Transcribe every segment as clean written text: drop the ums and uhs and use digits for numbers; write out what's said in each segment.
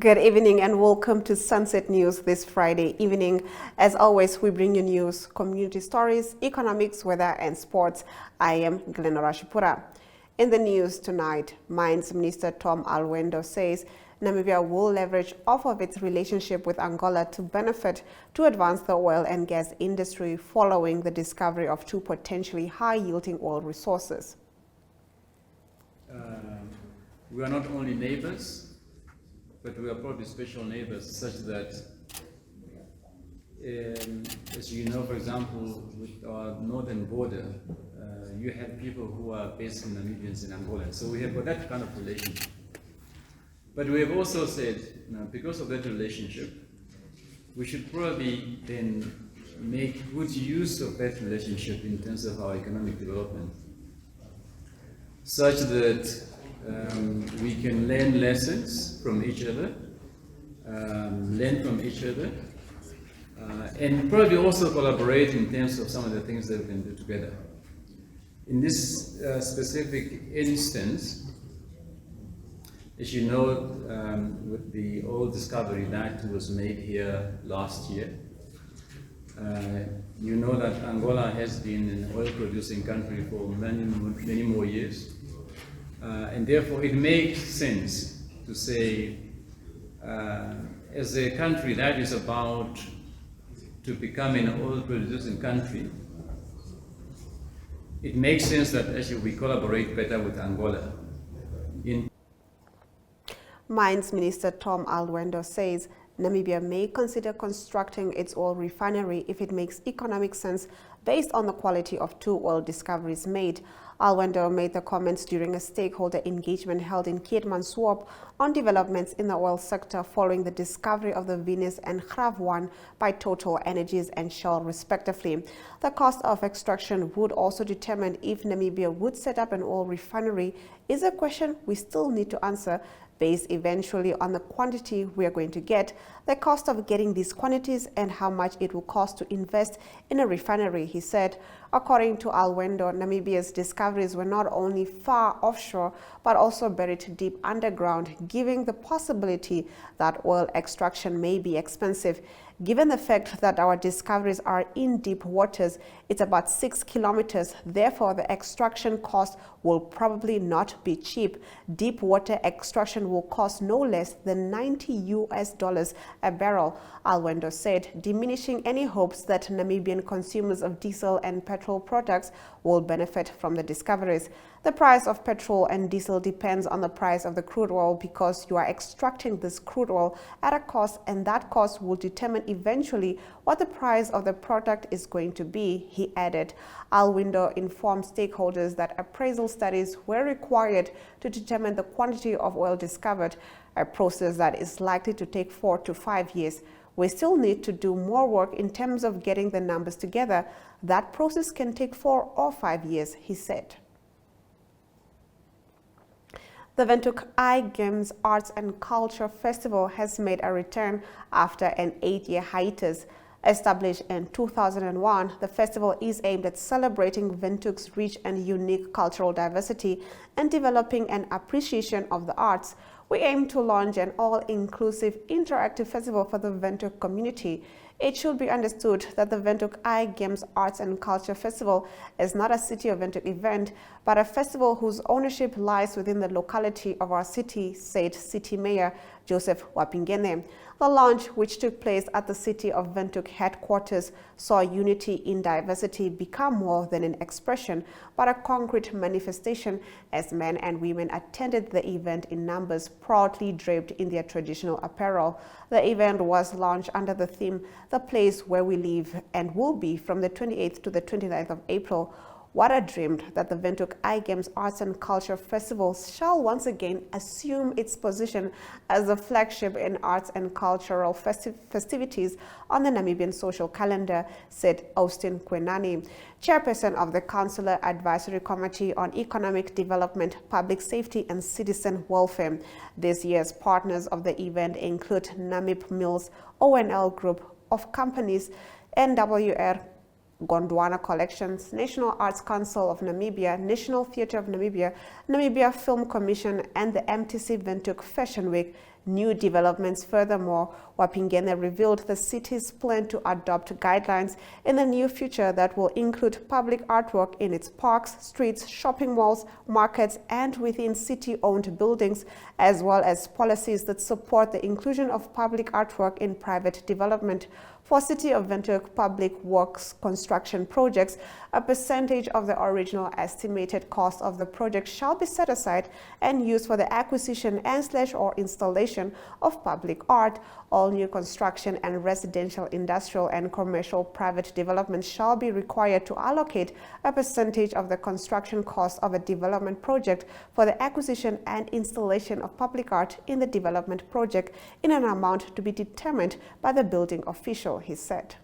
Good evening and welcome to Sunset News this Friday evening. As always, we bring you news, community stories, economics, weather and sports. I am Glenora Shipura. In the news tonight, Mines Minister Tom Alwendo says Namibia will leverage off of its relationship with Angola to benefit to advance the oil and gas industry following the discovery of two potentially high-yielding oil resources. We are not only neighbors, but we are probably special neighbors, such that, as you know, for example, with our northern border, you have people who are based in Namibians in Angola. So we have got that kind of relationship. But we have also said, because of that relationship, we should probably then make good use of that relationship in terms of our economic development, such that we can learn lessons from each other, learn from each other, and probably also collaborate in terms of some of the things that we can do together. In this specific instance, as you know, with the oil discovery that was made here last year, you know that Angola has been an oil-producing country for many more years. And therefore, it makes sense to say, as a country that is about to become an oil-producing country, it makes sense that actually we collaborate better with Angola. Mines Minister Tom Alwendo says Namibia may consider constructing its oil refinery if it makes economic sense based on the quality of two oil discoveries made. Alwendo made the comments during a stakeholder engagement held in Keetmanshoop on developments in the oil sector following the discovery of the Venus and Graaf-1 by Total Energies and Shell, respectively. The cost of extraction would also determine if Namibia would set up an oil refinery is a question we still need to answer, based eventually on the quantity we are going to get, the cost of getting these quantities, and how much it will cost to invest in a refinery, he said. According to Alwendo, Namibia's discoveries were not only far offshore, but also buried deep underground, giving the possibility that oil extraction may be expensive. Given the fact that our discoveries are in deep waters, it's about 6 kilometers, therefore the extraction cost will probably not be cheap. Deep water extraction will cost no less than $90 a barrel, Alwendo said, diminishing any hopes that Namibian consumers of diesel and petrol products will benefit from the discoveries. The price of petrol and diesel depends on the price of the crude oil because you are extracting this crude oil at a cost, and that cost will determine eventually what the price of the product is going to be, he added. Alwendo informed stakeholders that appraisal studies were required to determine the quantity of oil discovered, a process that is likely to take 4 to 5 years. We still need to do more work in terms of getting the numbers together. That process can take 4 or 5 years, he said. The Windhoek Eye Games Arts and Culture Festival has made a return after an 8-year hiatus. Established in 2001, the festival is aimed at celebrating Windhoek's rich and unique cultural diversity and developing an appreciation of the arts. We aim to launch an all-inclusive interactive festival for the Windhoek community. It should be understood that the Windhoek Eye Games Arts and Culture Festival is not a City of Windhoek event, but a festival whose ownership lies within the locality of our city, said City Mayor Joseph Wapingene. The launch, which took place at the City of Windhoek headquarters, saw unity in diversity become more than an expression, but a concrete manifestation as men and women attended the event in numbers, proudly draped in their traditional apparel. The event was launched under the theme, "The Place Where We Live," and will be from the 28th to the 29th of April. What a dream that the Windhoek Eye Games Arts and Culture Festival shall once again assume its position as the flagship in arts and cultural festivities on the Namibian social calendar, said Austin Kwenani, chairperson of the Councillor Advisory Committee on Economic Development, Public Safety and Citizen Welfare. This year's partners of the event include Namib Mills, ONL Group of Companies, NWR Gondwana Collections, National Arts Council of Namibia, National Theatre of Namibia, Namibia Film Commission, and the MTC Windhoek Fashion Week, new developments. Furthermore, Wapingene revealed the city's plan to adopt guidelines in the near future that will include public artwork in its parks, streets, shopping malls, markets, and within city-owned buildings, as well as policies that support the inclusion of public artwork in private development. For City of Windhoek public works construction projects, a percentage of the original estimated cost of the project shall be set aside and used for the acquisition and/or installation of public art. All new construction and residential, industrial, and commercial private developments shall be required to allocate a percentage of the construction cost of a development project for the acquisition and installation of public art in the development project in an amount to be determined by the building official, he said.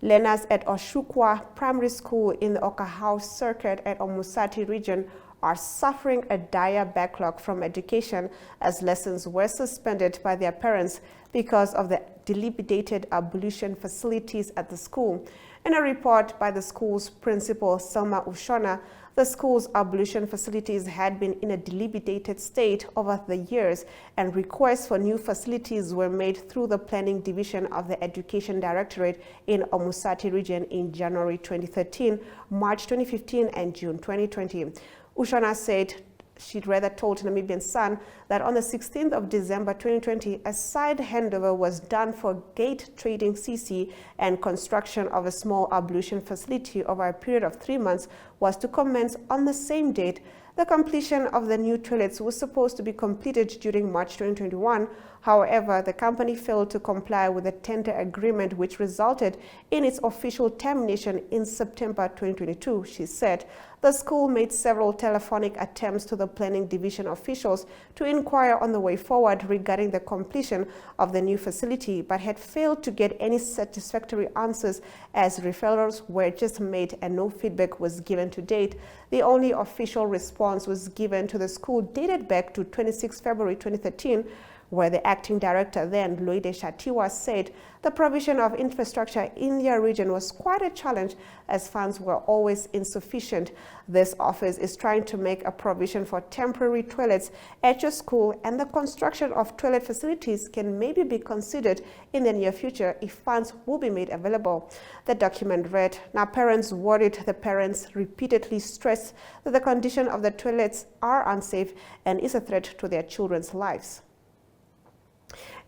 Learners at Oshukwa Primary School in the Okahau Circuit at Omusati region are suffering a dire backlog from education as lessons were suspended by their parents because of the dilapidated ablution facilities at the school. In a report by the school's principal, Selma Ushona, the school's ablution facilities had been in a dilapidated state over the years, and requests for new facilities were made through the planning division of the Education Directorate in Omusati region in January 2013, March 2015, and June 2020. Ushona said she'd rather told Namibian Sun that on the 16th of December 2020, a side handover was done for Gate Trading CC, and construction of a small ablution facility over a period of 3 months was to commence on the same date. The completion of the new toilets was supposed to be completed during March 2021. However, the company failed to comply with the tender agreement, which resulted in its official termination in September 2022, she said. The school made several telephonic attempts to the planning division officials to inquire on the way forward regarding the completion of the new facility, but had failed to get any satisfactory answers as referrals were just made and no feedback was given to date. The only official response was given to the school dated back to 26 February 2013, where the acting director then, Loide Shatiwa, said the provision of infrastructure in their region was quite a challenge as funds were always insufficient. This office is trying to make a provision for temporary toilets at your school, and the construction of toilet facilities can maybe be considered in the near future if funds will be made available. The document read, "Now parents worried." The parents repeatedly stressed that the condition of the toilets are unsafe and is a threat to their children's lives.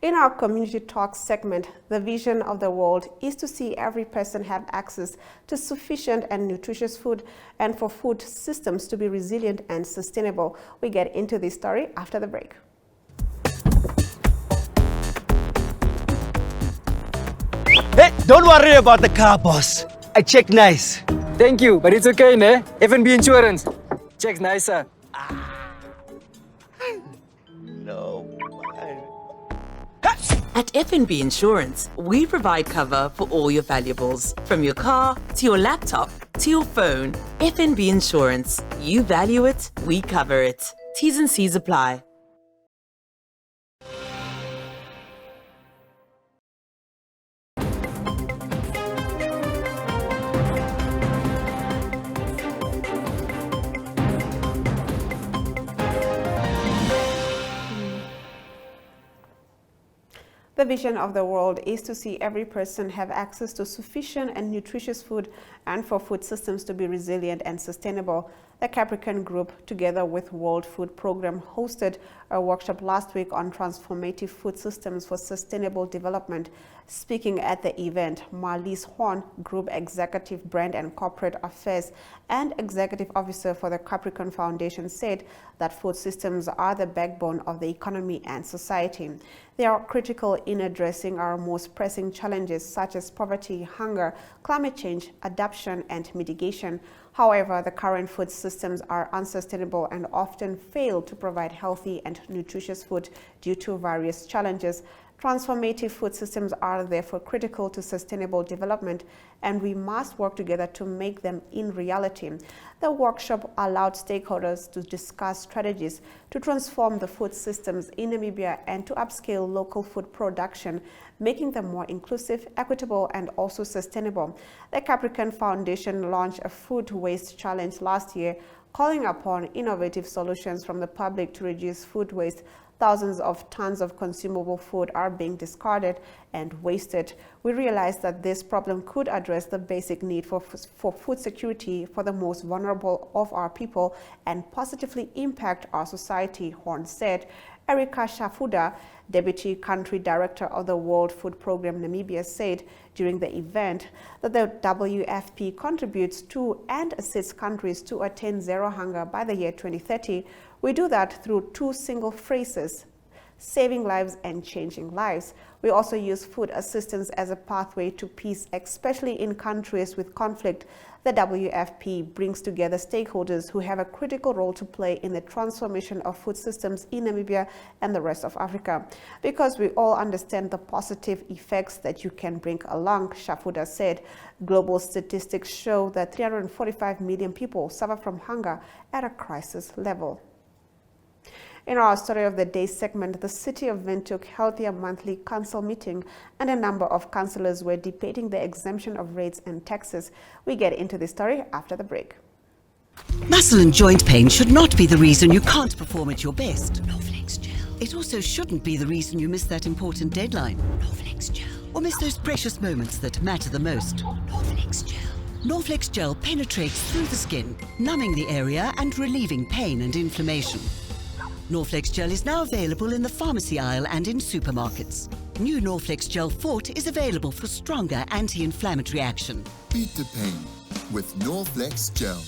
In our Community Talk segment, the vision of the world is to see every person have access to sufficient and nutritious food, and for food systems to be resilient and sustainable. We get into this story after the break. Hey, don't worry about the car, boss. I checked nice. Thank you, but it's okay, ne? F&B Insurance. Check's nicer. No. At F&B Insurance, we provide cover for all your valuables, from your car to your laptop to your phone. F&B Insurance. You value it, we cover it. T's and C's apply. The vision of the world is to see every person have access to sufficient and nutritious food, and for food systems to be resilient and sustainable. The Capricorn Group, together with World Food Programme, hosted a workshop last week on transformative food systems for sustainable development. Speaking at the event, Marlies Horn, Group Executive Brand and Corporate Affairs and Executive Officer for the Capricorn Foundation, said that food systems are the backbone of the economy and society. They are critical in addressing our most pressing challenges such as poverty, hunger, climate change, adaptation, and mitigation. However, the current food systems are unsustainable and often fail to provide healthy and nutritious food due to various challenges. Transformative food systems are therefore critical to sustainable development, and we must work together to make them in reality. The workshop allowed stakeholders to discuss strategies to transform the food systems in Namibia and to upscale local food production, making them more inclusive, equitable, and also sustainable. The Capricorn Foundation launched a food waste challenge last year, calling upon innovative solutions from the public to reduce food waste. thousands of tons of consumable food are being discarded and wasted. We realize that this problem could address the basic need for food security for the most vulnerable of our people and positively impact our society, Horn said. Erika Shafuda, Deputy Country Director of the World Food Programme Namibia, said during the event that the WFP contributes to and assists countries to attain zero hunger by the year 2030. We do that through two single phrases: saving lives and changing lives. We also use food assistance as a pathway to peace, especially in countries with conflict. The WFP brings together stakeholders who have a critical role to play in the transformation of food systems in Namibia and the rest of Africa. Because we all understand the positive effects that you can bring along, Shafuda said. Global statistics show that 345 million people suffer from hunger at a crisis level. In our Story of the Day segment, the City of Windhoek held their monthly council meeting and a number of councillors were debating the exemption of rates and taxes. We get into the story after the break. Muscle and joint pain should not be the reason you can't perform at your best. Norflex Gel. It also shouldn't be the reason you miss that important deadline. Norflex Gel. Or miss those precious moments that matter the most. Norflex Gel. Norflex Gel penetrates through the skin, numbing the area and relieving pain and inflammation. Norflex Gel is now available in the pharmacy aisle and in supermarkets. New Norflex Gel Fort is available for stronger anti-inflammatory action. Beat the pain with Norflex Gel.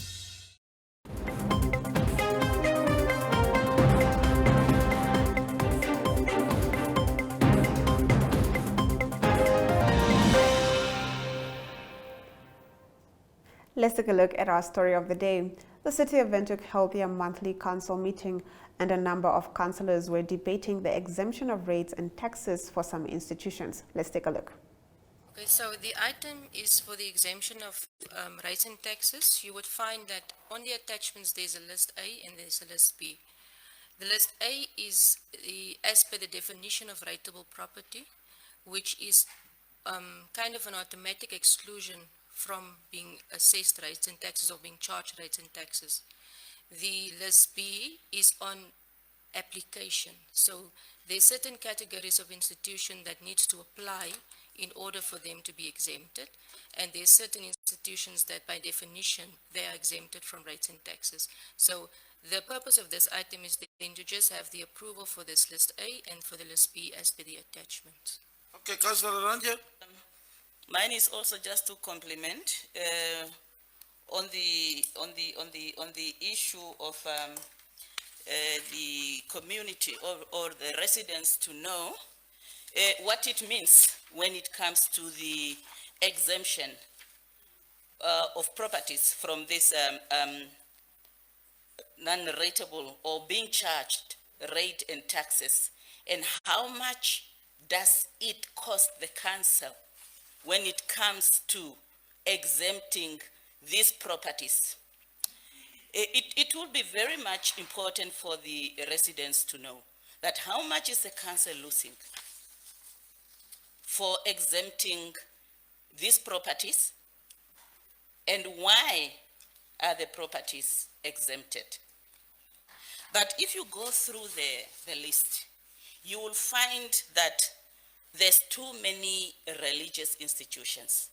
Let's take a look at our story of the day. The City of Windhoek held their monthly council meeting and a number of councillors were debating the exemption of rates and taxes for some institutions. Let's take a look. Okay, so the item is for the exemption of rates and taxes. You would find that on the attachments there's a list A and there's a list B. The list A is as per the definition of rateable property, which is kind of an automatic exclusion from being assessed rates and taxes or being charged rates and taxes. The list B is on application. So there's certain categories of institution that needs to apply in order for them to be exempted. And there's certain institutions that by definition, they are exempted from rates and taxes. So the purpose of this item is then to just have the approval for this list A and for the list B as per the attachment. Okay, Councillor Ranger. Mine is also just to complement on the issue of the community or the residents to know what it means when it comes to the exemption of properties from this non-rateable or being charged rate and taxes, and how much does it cost the council when it comes to exempting these properties. It will be very much important for the residents to know that how much is the council losing for exempting these properties and why are the properties exempted. But if you go through the list, you will find that there's too many religious institutions.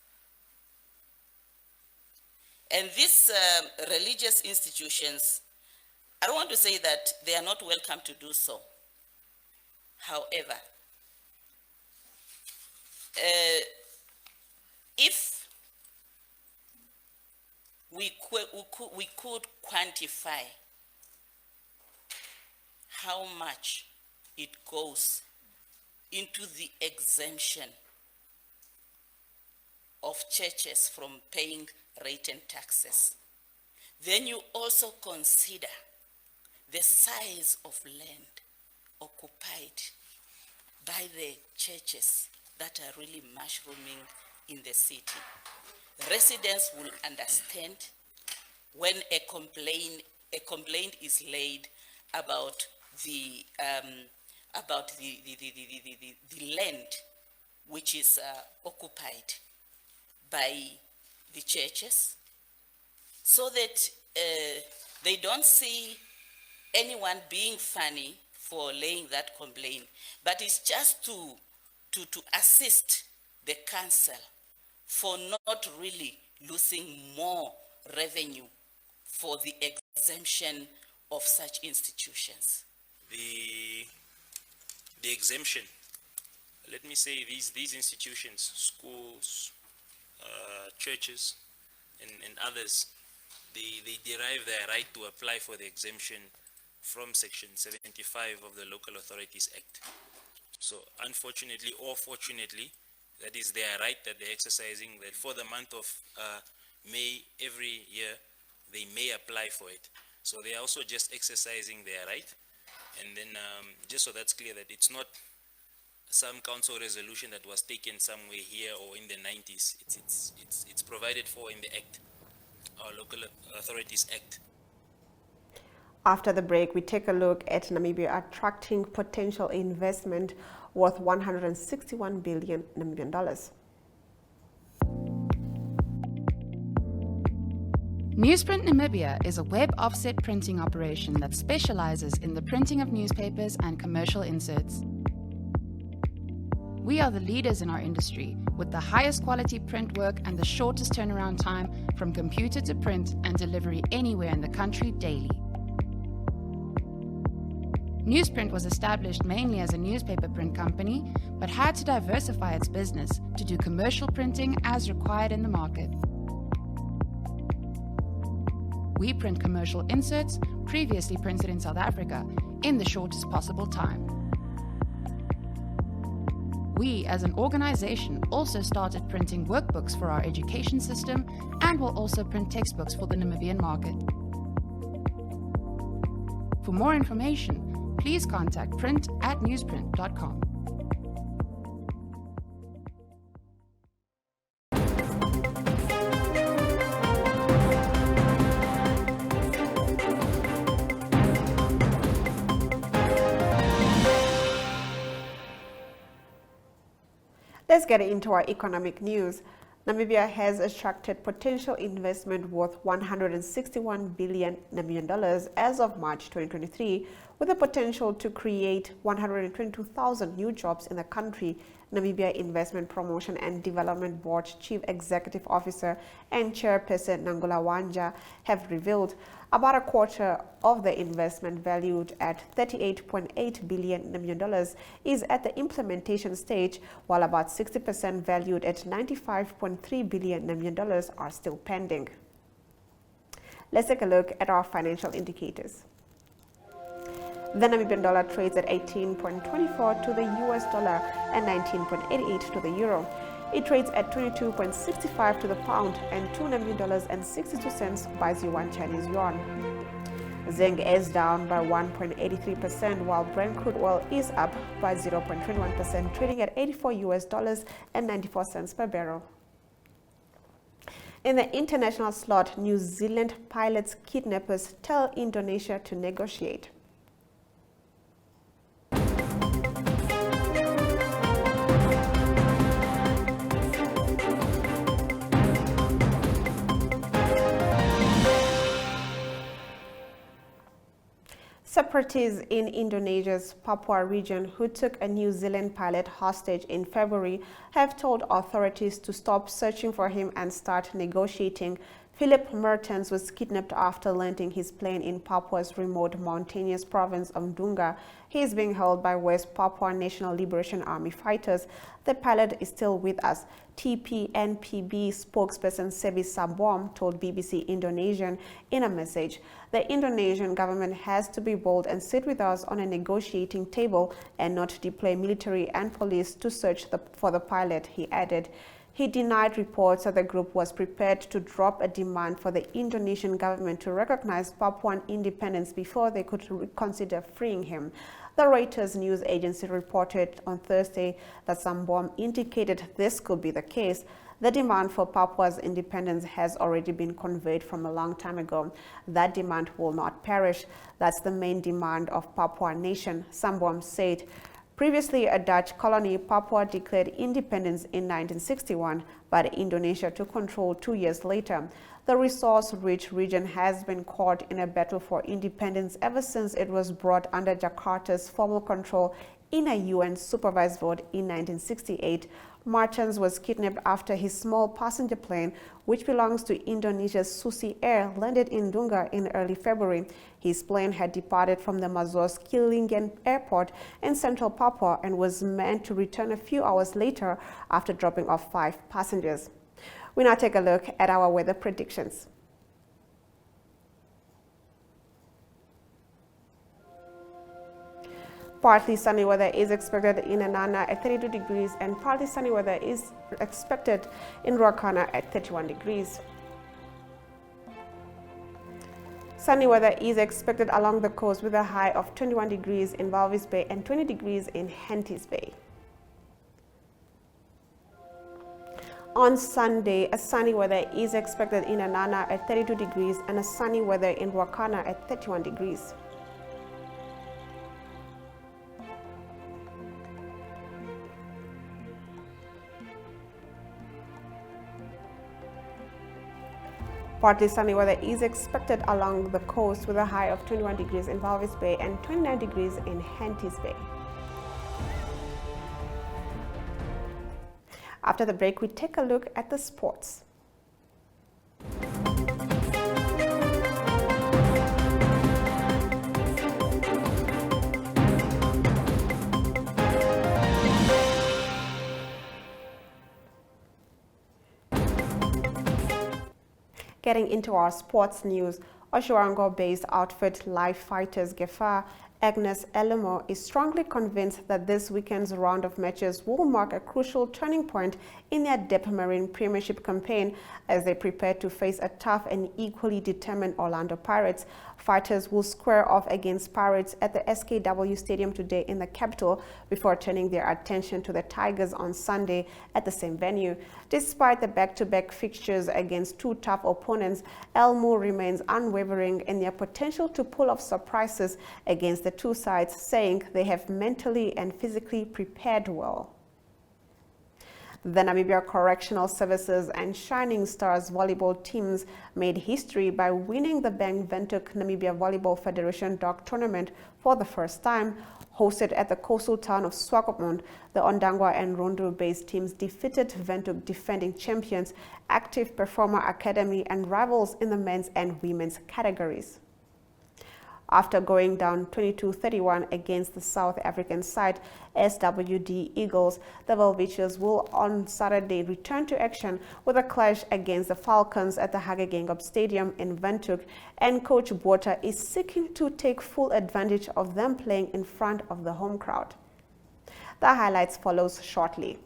And these religious institutions, I don't want to say that they are not welcome to do so. However, if we could quantify how much it goes into the exemption of churches from paying rate and taxes, then you also consider the size of land occupied by the churches that are really mushrooming in the city. Residents will understand when a complaint is laid about the land which is occupied by the churches, so that they don't see anyone being funny for laying that complaint, but it's just to assist the council for not really losing more revenue for the exemption of such institutions. The exemption, let me say these institutions, schools, churches, and others, they derive their right to apply for the exemption from Section 75 of the Local Authorities Act. So unfortunately or fortunately, that is their right that they're exercising, that for the month of May every year, they may apply for it. So they are also just exercising their right. And then just so that's clear that it's not some council resolution that was taken somewhere here or in the 90s. It's provided for in the Act, our Local Authorities Act. After the break, we take a look at Namibia attracting potential investment worth 161 billion Namibian dollars. Newsprint Namibia is a web offset printing operation that specializes in the printing of newspapers and commercial inserts. We are the leaders in our industry, with the highest quality print work and the shortest turnaround time from computer to print and delivery anywhere in the country daily. Newsprint was established mainly as a newspaper print company, but had to diversify its business to do commercial printing as required in the market. We print commercial inserts previously printed in South Africa in the shortest possible time. We, as an organization, also started printing workbooks for our education system and will also print textbooks for the Namibian market. For more information, please contact print@newsprint.com. Let's get into our economic news. Namibia has attracted potential investment worth 161 billion Namibian dollars as of March 2023, with the potential to create 122,000 new jobs in the country, Namibia Investment Promotion and Development Board Chief Executive Officer and Chairperson Nangula Wanja have revealed. About a quarter of the investment, valued at 38.8 billion Namibian dollars, is at the implementation stage, while about 60% valued at 95.3 billion Namibian dollars are still pending. Let's take a look at our financial indicators. The Namibian dollar trades at 18.24 to the US dollar and 19.88 to the euro. It trades at 22.65 to the pound and $2.62 buys you one Chinese yuan. Zinc is down by 1.83%, while Brent crude oil is up by 0.21%, trading at $84 and 94 cents per barrel. In the international slot, New Zealand pilots kidnappers tell Indonesia to negotiate. Separatists in Indonesia's Papua region who took a New Zealand pilot hostage in February have told authorities to stop searching for him and start negotiating. Philip Mertens was kidnapped after landing his plane in Papua's remote mountainous province of Dunga. He is being held by West Papua National Liberation Army fighters. The pilot is still with us. TPNPB spokesperson Sebi Sabom told BBC Indonesian in a message. The Indonesian government has to be bold and sit with us on a negotiating table and not deploy military and police to search for the pilot, he added. He denied reports that the group was prepared to drop a demand for the Indonesian government to recognize Papuan independence before they could consider freeing him. The Reuters news agency reported on Thursday that Sambom indicated this could be the case. The demand for Papua's independence has already been conveyed from a long time ago. That demand will not perish. That's the main demand of Papua nation, Sambom said. Previously a Dutch colony, Papua declared independence in 1961, but Indonesia took control 2 years later. The resource-rich region has been caught in a battle for independence ever since it was brought under Jakarta's formal control in a UN-supervised vote in 1968. Martens was kidnapped after his small passenger plane, which belongs to Indonesia's Susi Air, landed in Dunga in early February. His plane had departed from the Mazos Kilingen airport in central Papua and was meant to return a few hours later after dropping off 5 passengers. We now take a look at our weather predictions. Partly sunny weather is expected in Anana at 32 degrees and partly sunny weather is expected in Ruacana at 31 degrees. Sunny weather is expected along the coast with a high of 21 degrees in Walvis Bay and 20 degrees in Henties Bay. On Sunday, a sunny weather is expected in Anana at 32 degrees and a sunny weather in Ruacana at 31 degrees. Partly sunny weather is expected along the coast with a high of 21 degrees in Walvis Bay and 29 degrees in Henties Bay. After the break, we take a look at the sports. Getting into our sports news, Oshoango-based outfit Live Fighters Gefa Agnes Elemo is strongly convinced that this weekend's round of matches will mark a crucial turning point in their Depamarine Premiership campaign as they prepare to face a tough and equally determined Orlando Pirates. Fighters will square off against Pirates at the SKW Stadium today in the capital before turning their attention to the Tigers on Sunday at the same venue. Despite the back-to-back fixtures against 2 tough opponents, Elmo remains unwavering in their potential to pull off surprises against the 2 sides, saying they have mentally and physically prepared well. The Namibia Correctional Services and Shining Stars volleyball teams made history by winning the Bank Windhoek Namibia Volleyball Federation Dog Tournament for the first time. Hosted at the coastal town of Swakopmund, the Ondangwa and Rondu-based teams defeated Windhoek defending champions, Active Performer Academy, and rivals in the men's and women's categories. After going down 22-31 against the South African side SWD Eagles, the Welwitschers will on Saturday return to action with a clash against the Falcons at the Hage Stadium in Windhoek, and Coach Botha is seeking to take full advantage of them playing in front of the home crowd. The highlights follows shortly.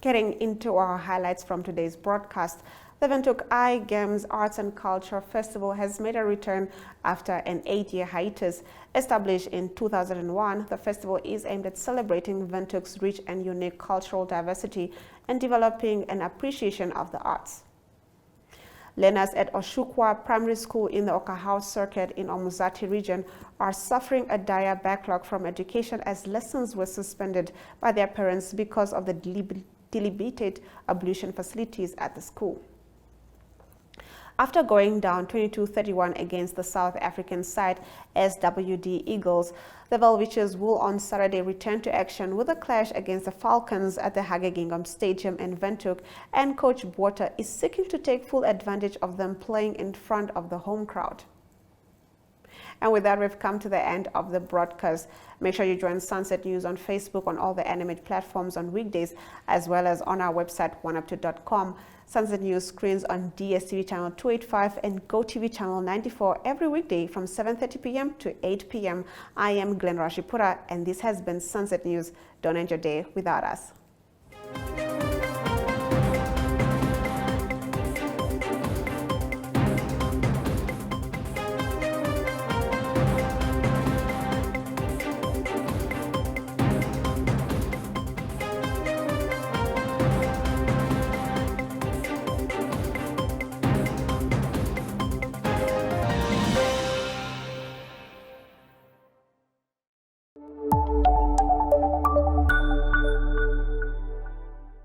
Getting into our highlights from today's broadcast, the Windhoek Eye Games Arts and Culture Festival has made a return after an 8-year hiatus. Established in 2001, the festival is aimed at celebrating Windhoek's rich and unique cultural diversity and developing an appreciation of the arts. Learners at Oshukwa Primary School in the Okahau Circuit in Omuzati region are suffering a dire backlog from education as lessons were suspended by their parents because of the dilapidated ablution facilities at the school. After going down 22-31 against the South African side SWD Eagles, the Welwitschers will on Saturday return to action with a clash against the Falcons at the Hage Stadium in Windhoek, and Coach Botha is seeking to take full advantage of them playing in front of the home crowd. And with that, we've come to the end of the broadcast. Make sure you join Sunset News on Facebook, on all the Animate platforms on weekdays, as well as on our website, oneuptwo.com. Sunset News screens on DSTV channel 285 and GoTV channel 94 every weekday from 7:30 p.m. to 8 p.m. I am Glenn Rashipura, and this has been Sunset News. Don't end your day without us.